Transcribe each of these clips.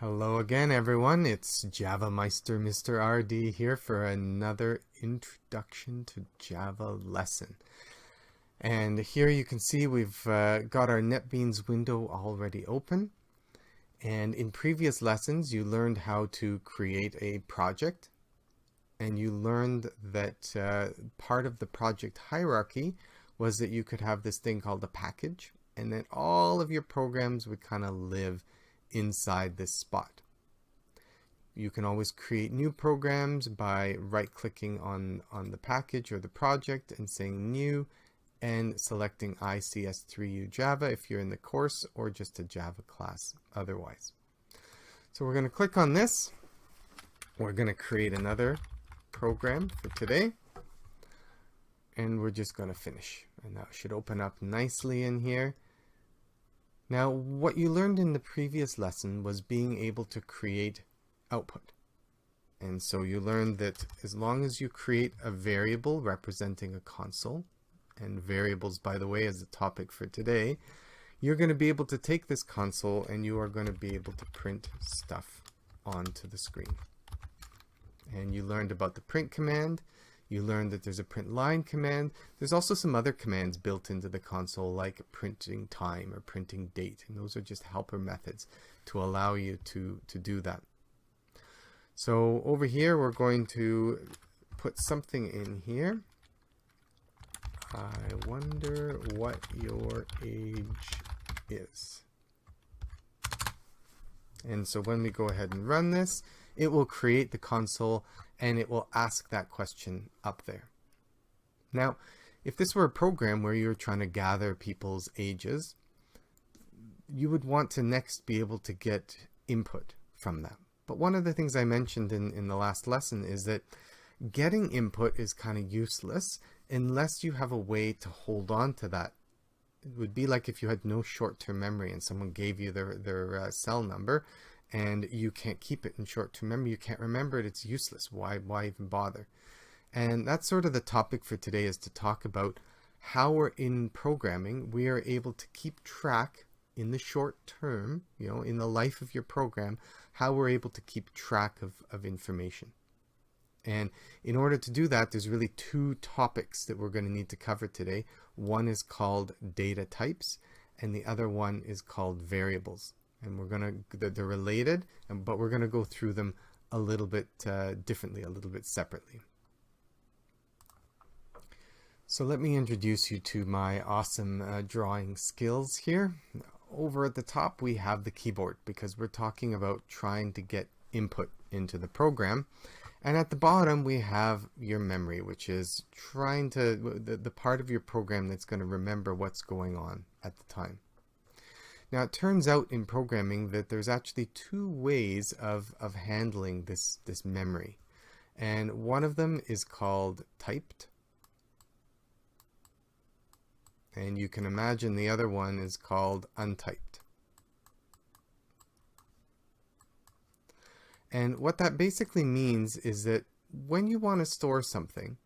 Hello again, everyone. It's Java Meister Mr. RD here for another Introduction to Java lesson. And here you can see we've got our NetBeans window already open. And in previous lessons, you learned how to create a project. And you learned that part of the project hierarchy was that you could have this thing called a package, and that all of your programs would kind of live inside this spot. You can always create new programs by right-clicking on the package or the project and saying New and selecting ICS3U Java if you're in the course, or just a Java class otherwise. So we're going to click on this. We're going to create another program for today, and we're just going to finish. And that should open up nicely in here. Now, what you learned in the previous lesson was being able to create output. And so you learned that as long as you create a variable representing a console, and variables, by the way, is the topic for today, you're going to be able to take this console and you are going to be able to print stuff onto the screen. And you learned about the print command. You learned that there's a print line command. There's also some other commands built into the console, like printing time or printing date, and those are just helper methods to allow you to do that. So over here we're going to put something in here. I wonder what your age is. And so when we go ahead and run this, it will create the console and it will ask that question up there. Now, if this were a program where you're trying to gather people's ages, you would want to next be able to get input from them. But one of the things I mentioned in the last lesson is that getting input is kind of useless unless you have a way to hold on to that. It would be like if you had no short-term memory and someone gave you their cell number and you can't keep it in short-term memory, you can't remember it, it's useless. Why even bother? And that's sort of the topic for today, is to talk about how we're in programming, we are able to keep track in the short term, in the life of your program, how we're able to keep track of information. And in order to do that, there's really two topics that we're going to need to cover today. One is called data types, and the other one is called variables. And they're related, but we're going to go through them a little bit differently, a little bit separately. So let me introduce you to my awesome drawing skills here. Over at the top, we have the keyboard, because we're talking about trying to get input into the program. And at the bottom, we have your memory, which is trying to, the part of your program that's going to remember what's going on at the time. Now, it turns out in programming that there's actually two ways of handling this memory. And one of them is called typed. And you can imagine the other one is called untyped. And what that basically means is that when you want to store something,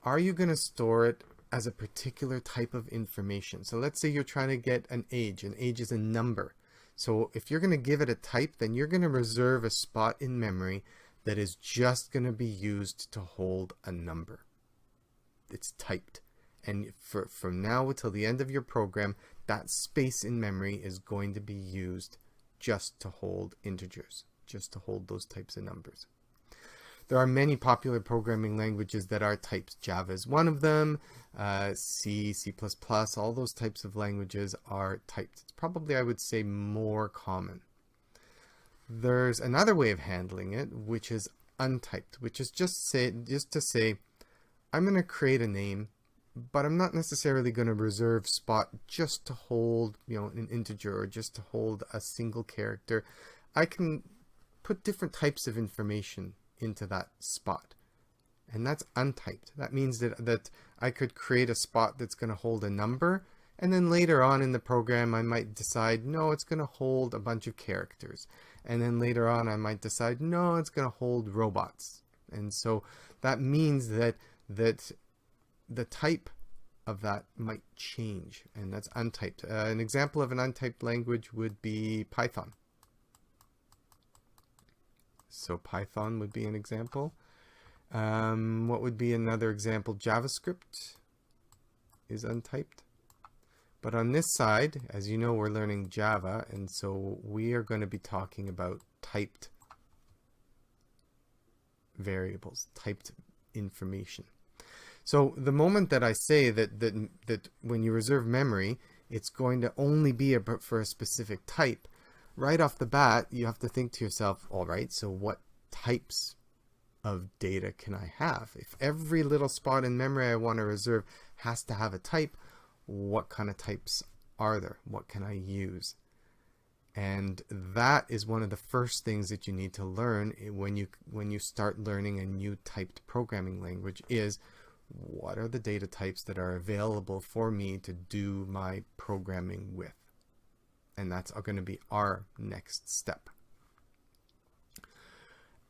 are you going to store it as a particular type of information? So let's say you're trying to get an age. An age is a number. So if you're going to give it a type, then you're going to reserve a spot in memory that is just going to be used to hold a number. It's typed. And from now until the end of your program, that space in memory is going to be used just to hold integers, just to hold those types of numbers. There are many popular programming languages that are types. Java is one of them. C, C++, all those types of languages are typed. It's probably, I would say, more common. There's another way of handling it, which is untyped, which is just to say, I'm going to create a name, but I'm not necessarily going to reserve spot just to hold, an integer, or just to hold a single character. I can put different types of information into that spot, and that's untyped. That means that I could create a spot that's going to hold a number, and then later on in the program I might decide, no, it's going to hold a bunch of characters, and then later on I might decide, no, it's going to hold robots. And so that means that the type of that might change, and that's untyped. An example of an untyped language would be Python. So Python would be an example. What would be another example? JavaScript is untyped. But on this side, as you know, we're learning Java, and so we are going to be talking about typed variables, typed information. So the moment that I say that when you reserve memory, it's going to only be for a specific type, right off the bat, you have to think to yourself, all right, so what types of data can I have? If every little spot in memory I want to reserve has to have a type, what kind of types are there? What can I use? And that is one of the first things that you need to learn when you start learning a new typed programming language is, what are the data types that are available for me to do my programming with? And that's going to be our next step.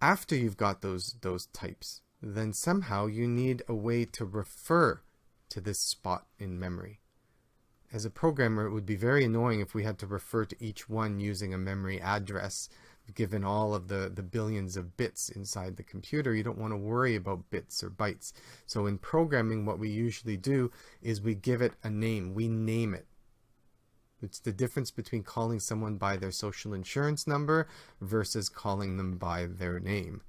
After you've got those types, then somehow you need a way to refer to this spot in memory. As a programmer, it would be very annoying if we had to refer to each one using a memory address. Given all of the billions of bits inside the computer, you don't want to worry about bits or bytes. So in programming, what we usually do is we give it a name. We name it. It's the difference between calling someone by their social insurance number versus calling them by their name.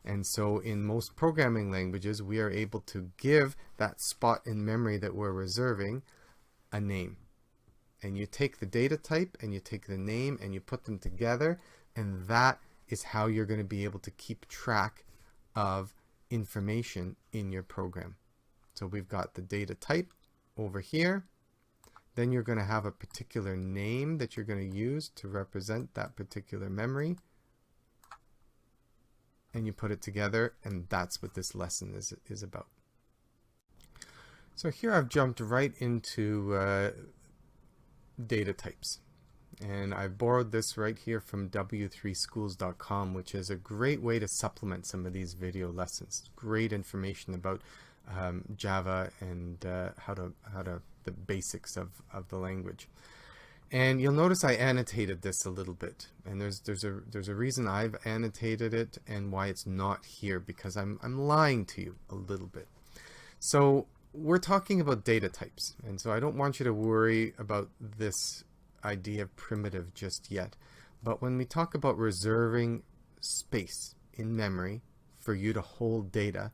And so in most programming languages, we are able to give that spot in memory that we're reserving a name. And you take the data type and you take the name and you put them together, and that is how you're going to be able to keep track of information in your program. So we've got the data type over here. Then you're going to have a particular name that you're going to use to represent that particular memory. And you put it together, and that's what this lesson is about. So here I've jumped right into data types. And I borrowed this right here from w3schools.com, which is a great way to supplement some of these video lessons. Great information about Java and the basics of the language. And you'll notice I annotated this a little bit, and there's a reason I've annotated it and why it's not here, because I'm lying to you a little bit. So we're talking about data types, and so I don't want you to worry about this idea of primitive just yet. But when we talk about reserving space in memory for you to hold data,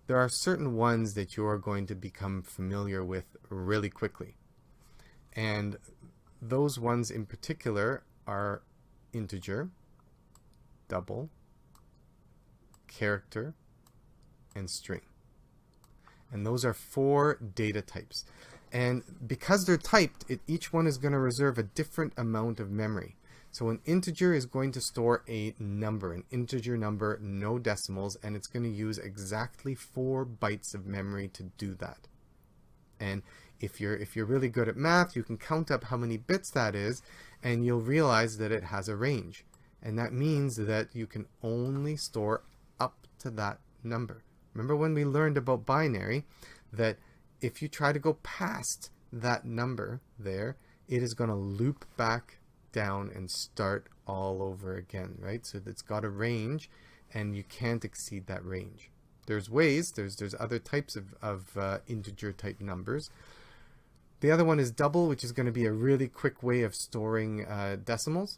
there are certain ones that you are going to become familiar with really quickly. And those ones in particular are integer, double, character, and string. And those are 4 data types. And because they're typed, each one is going to reserve a different amount of memory. So an integer is going to store a number, an integer number, no decimals, and it's going to use exactly 4 bytes of memory to do that. And if you're really good at math, you can count up how many bits that is, and you'll realize that it has a range. And that means that you can only store up to that number. Remember when we learned about binary, that if you try to go past that number there, it is going to loop back down and start all over again, right? So it's got a range, and you can't exceed that range. There's ways, there's other types of integer type numbers. The other one is double, which is going to be a really quick way of storing decimals.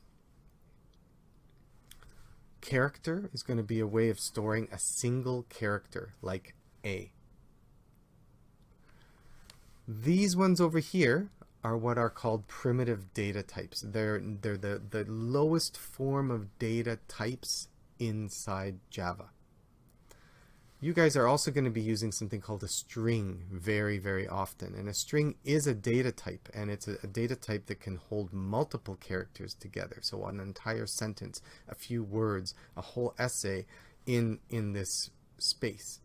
Character is going to be a way of storing a single character, like A. These ones over here are what are called primitive data types. They're the lowest form of data types inside Java. You guys are also going to be using something called a string very, very often. And a string is a data type, and it's a data type that can hold multiple characters together. So an entire sentence, a few words, a whole essay in this space.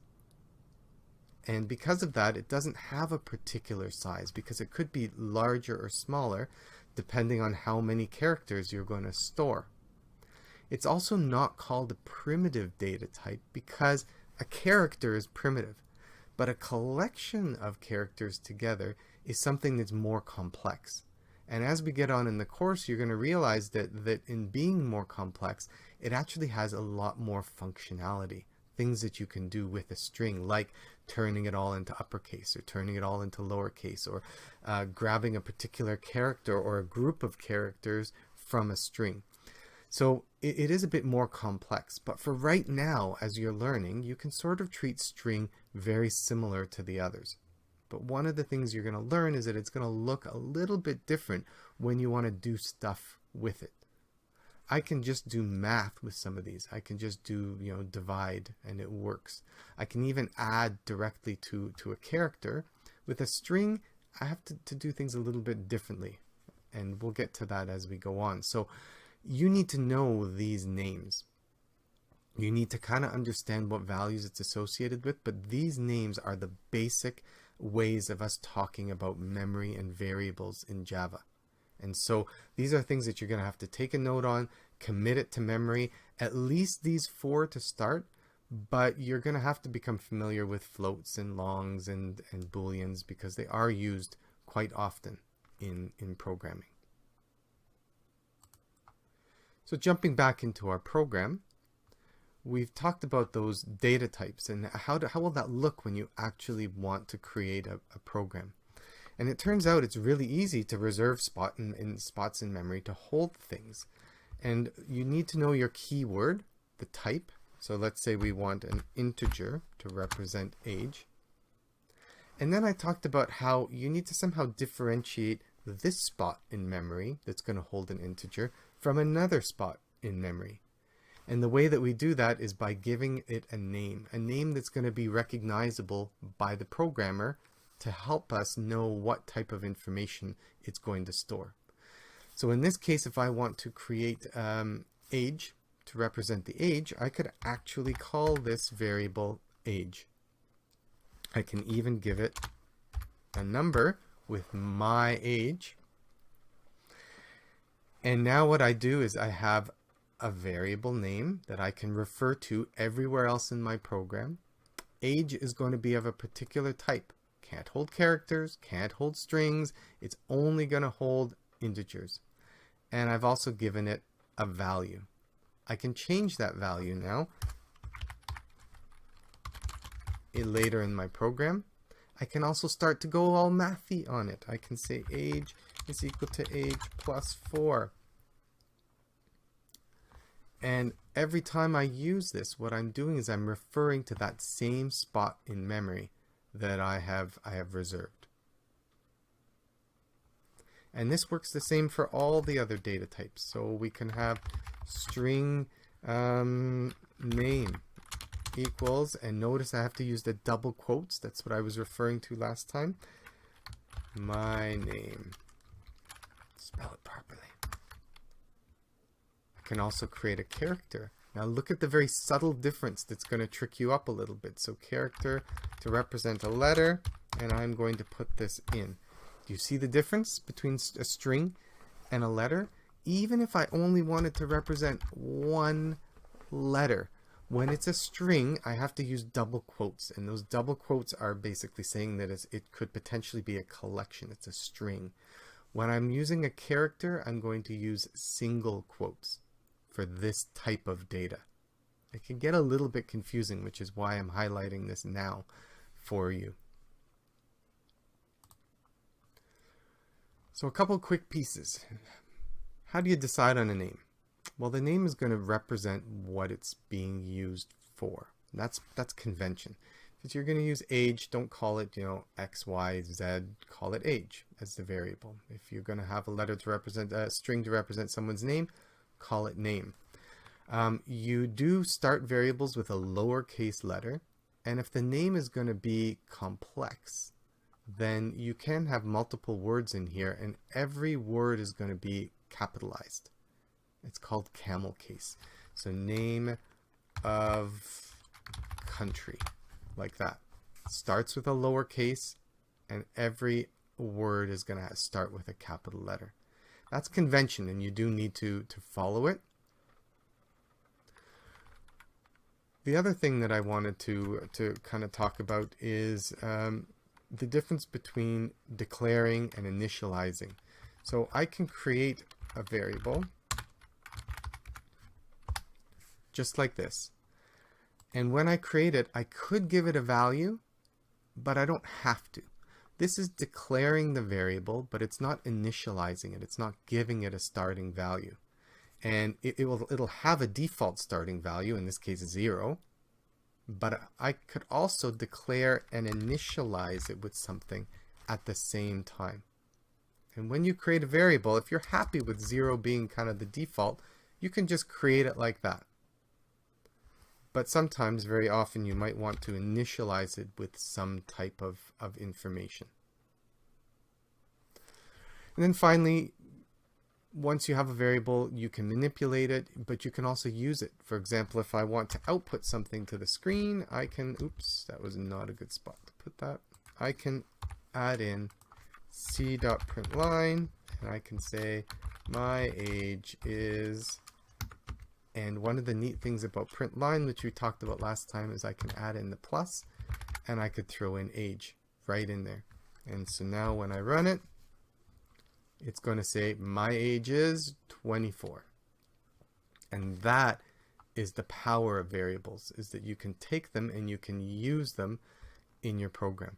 And because of that, it doesn't have a particular size, because it could be larger or smaller depending on how many characters you're going to store. It's also not called a primitive data type because a character is primitive, but a collection of characters together is something that's more complex. And as we get on in the course, you're going to realize that in being more complex, it actually has a lot more functionality. Things that you can do with a string, like turning it all into uppercase or turning it all into lowercase, or grabbing a particular character or a group of characters from a string. So it is a bit more complex, but for right now, as you're learning, you can sort of treat string very similar to the others. But one of the things you're going to learn is that it's going to look a little bit different when you want to do stuff with it. I can just do math with some of these. I can just do, divide, and it works. I can even add directly to a character. With a string, I have to do things a little bit differently, and we'll get to that as we go on. So you need to know these names. You need to kind of understand what values it's associated with, but these names are the basic ways of us talking about memory and variables in Java. And so these are things that you're going to have to take a note on, commit it to memory, at least these 4 to start, but you're going to have to become familiar with floats and longs and booleans, because they are used quite often in programming. So jumping back into our program, we've talked about those data types and how will that look when you actually want to create a program. And it turns out it's really easy to reserve spots in memory to hold things. And you need to know your keyword, the type. So let's say we want an integer to represent age. And then I talked about how you need to somehow differentiate this spot in memory that's going to hold an integer from another spot in memory. And the way that we do that is by giving it a name that's going to be recognizable by the programmer to help us know what type of information it's going to store. So in this case, if I want to create age to represent the age, I could actually call this variable age. I can even give it a number with my age. And now what I do is I have a variable name that I can refer to everywhere else in my program. Age is going to be of a particular type. Can't hold characters, can't hold strings. It's only going to hold integers. And I've also given it a value. I can change that value now later in my program. I can also start to go all mathy on it. I can say age is equal to age plus 4. And every time I use this, what I'm doing is I'm referring to that same spot in memory that I have reserved. And this works the same for all the other data types. So we can have string name equals, and notice I have to use the double quotes. That's what I was referring to last time. My name. Spell it properly. I can also create a character. Now look at the very subtle difference that's going to trick you up a little bit. So character to represent a letter, and I'm going to put this in. Do you see the difference between a string and a letter? Even if I only wanted to represent one letter, when it's a string, I have to use double quotes, and those double quotes are basically saying that it could potentially be a collection. It's a string. When I'm using a character, I'm going to use single quotes for this type of data. It can get a little bit confusing, which is why I'm highlighting this now for you. So a couple quick pieces. How do you decide on a name? Well, the name is going to represent what it's being used for. That's convention. If you're going to use age, don't call it, X, Y, Z. Call it age as the variable. If you're going to have a letter to represent a string to represent someone's name, call it name. You do start variables with a lowercase letter, and if the name is going to be complex, then you can have multiple words in here, and every word is going to be capitalized. It's called camel case. So name of country, like that. Starts with a lowercase, and every word is going to start with a capital letter. That's convention, and you do need to follow it. The other thing that I wanted to kind of talk about is the difference between declaring and initializing. So I can create a variable just like this. And when I create it, I could give it a value, but I don't have to. This is declaring the variable, but it's not initializing it. It's not giving it a starting value. And it'll have a default starting value, in this case 0. But I could also declare and initialize it with something at the same time. And when you create a variable, if you're happy with 0 being kind of the default, you can just create it like that. But sometimes, very often, you might want to initialize it with some type of information. And then finally, once you have a variable, you can manipulate it, but you can also use it. For example, if I want to output something to the screen, I can, oops, that was not a good spot to put that. I can add in c.println, and I can say my age is, and one of the neat things about println, which we talked about last time, is I can add in the plus, and I could throw in age right in there. And so now when I run it, it's going to say my age is 24. And that is the power of variables, is that you can take them and you can use them in your program.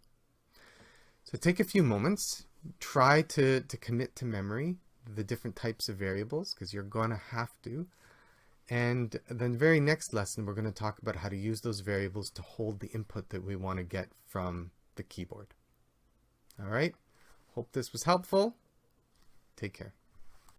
So take a few moments, try to commit to memory the different types of variables, because you're going to have to. And then the very next lesson, we're going to talk about how to use those variables to hold the input that we want to get from the keyboard. All right, hope this was helpful. Take care.